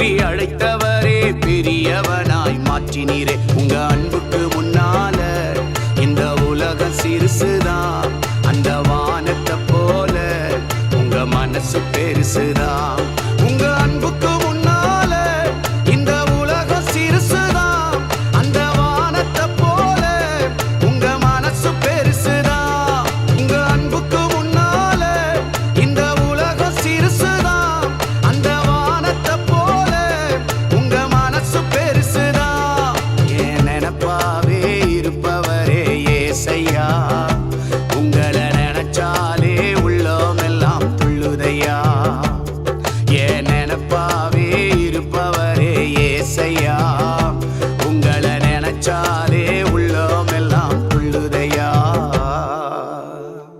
சொல்லி அழைத்தவரே பெரியவனாய் மாற்றினீரே. உங்க அன்புக்கு முன்னால இந்த உலகம் சிறுசுதான், அந்த வானத்தை போல உங்க மனசு பெருசுதான். உங்க அன்புக்கு முன்னால இந்த உலகம் சிறுசுதான், அந்த வானத்தை போல உங்க மனசு பெருசுதான். உங்க அன்புக்கு முன்னால இந்த உலகம் சிறுசுதான், அந்த வானத்தை போல உங்க மனசு பெருசுதான். என் நினைப்பாவே இருப்பவரே ஏசையா, உங்களை நினைச்சால்